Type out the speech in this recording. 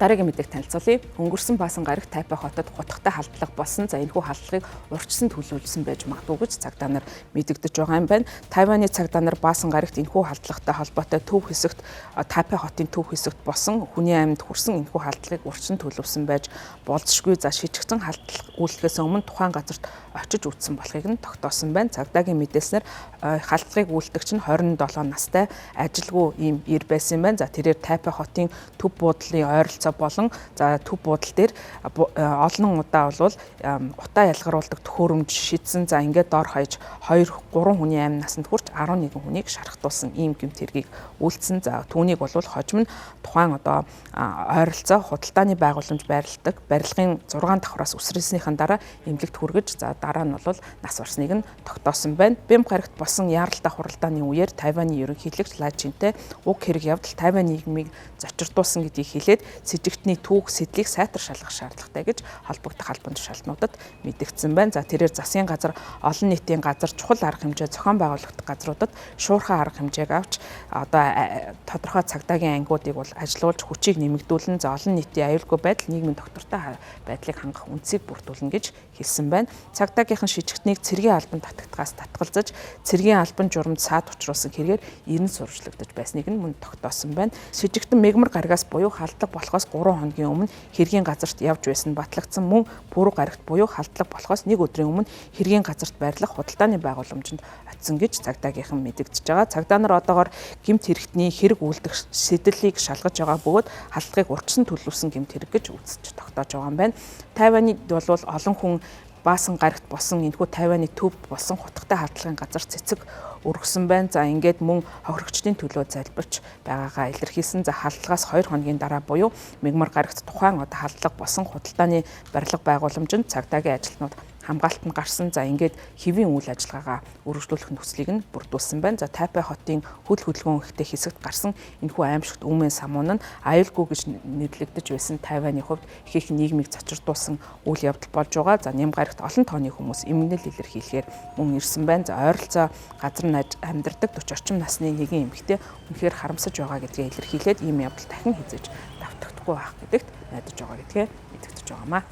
Дараагийн мэдээг танилцуулъя. Өнгөрсөн Баасан гарагт Тайпей хотод хутгатай халдлага болсон. За энэхүү халдлагыг урьдчилан төлөвлөсөн байж магадгүй гэж цагдаа нар мэдэгдэж байгаа юм байна. Тайваны цагдаа нар Баасан гарагт энэхүү халдлагатай холбоотой төв хэсэгт Тайпей хотын төв хэсэгт босон хүний амьд хүрсэн энэхүү халдлагыг урьдчилан төлөвлөсөн байж болзошгүй. За шижигдсэн халдлага үйлдэлээс өмнө тухайн газарт очиж үзсэн болохыг нь тогтоосон байна. Цагдаагийн мэдээснээр халдлагыг үйлдэгч нь 27 настай ажилгүй ийм ир байсан юм байна. За тэрээр Тайпей хотын төв буудлын ойролцоо болон за төв буудал дээр олон удаа болвол утаа ялгаруулдаг төхөөрөмж шийдсэн. За ингээд доор хаяж 2-3 хүний амь насанд хүрч 11 хүнийг шархтуулсан ийм гэмт хэргийг үйлдсэн. За түүнийг бол хожим нь тухайн одоо ойролцоо худалдааны байгууламж байрладаг барилгын 6 давхраас үсрэснийхэн дараа эмнэлэгт хүргэж за дараа нь бол нас барсныг нь тогтоосон байна. Бямб гарагт болсон яаралтай хуралдааны үеэр Тайваны ерөнхийлөгч Лай Чинтэй уг хэрэг явдал Тайваны нийгмийг зочирдуулсан гэдгийг хэлээд сэжигтний түүх сэдлийг сайтар шалгах шаардлагатай гэж холбогдох албан тушаалтнуудад мэдэгдсэн байна. За тэрээр засгийн газар, олон нийтийн газар, чухал арга хэмжээ зохион байгуулагдах газруудад шуурхай арга хэмжээг авч одоо тодорхой цагдаагийн ангиудыг бол ажилуулж хүчийг нэмэгдүүлэн за олон нийтийн аюулгүй байдал, нийгмийн доктортой байдлыг хангах үндсийг бүрдүүлнэ гэж хэлсэн байна. Цагдаагийнхан шижигтнийг цэргийн албан татагдгаас татгалзаж цэргийн албан журамд саад учруулсан хэрэгээр эрен сурвалжлагдаж байсныг нь мөн тогтоосон байна. Шижигтэн мегмар гарагаас буюу халдлага болохоос 3 хоногийн өмнө хэргийн газарт явж байсан батлагдсан мөн пүрэв гарагт буюу халдлага болохоос 1 өдрийн өмнө хэргийн газарт байрлах худалдааны байгууламжинд очисон гэж цагдаагийнхан мэдэгдэж байгаа. Цагдаа нар одоогоор гэмт хэрэгтний хэрэг үйлдэх сэдлийг шалгаж байгаа бөгөөд халдлагыг урьдчилан төлөвлөсөн гэмт хэрэг гэж үзэж тогтоож байгаа юм байна. Тайванид бол олон хүн Баасан гарагт босон энэхүү Тайваны төв болсон хутгатай халдлагын газар цэцэг өргөсөн байна. За ингээд мөн хохирогчдын төлөө залбирч байгаагаа илэрхийлсэн. За халдлагаас 2 хоногийн дараа буюу мегмар гарагт тухайн одоо халдлага болсон худалдааны барилга байгууламжинд цагдаагийн ажилтнууд хамгаалтанд гарсан. За ингээд хэвийн үйл ажиллагаагаа үргэлжлүүлэх нөхцөлийг нь бүрдүүлсэн байна. За Тайпей хотын хөдөлгөөн ихтэй хэсэгт гарсан энэхүү аимшигт үүмэн самуун нь аюулгүй гэж нэрлэгдэж байсан Тайваны хувьд их нийгмийг зочирдуулсан үйл явдал болж байгаа. За Ням гарагт олон тооны хүмүүс эмгэнэл илэрхийлэхээр мөн ирсэн байна. За ойролцоо газар амьдардаг 40 орчим насны нэгэн эмэгтэй үнэхээр харамсаж байгаа гэдгээ илэрхийлээд ийм явдал дахин хязгаарч давтагдахгүй байх гэдэгт найдаж байгаа гэдгээ мэдэгдэж байгаамаа.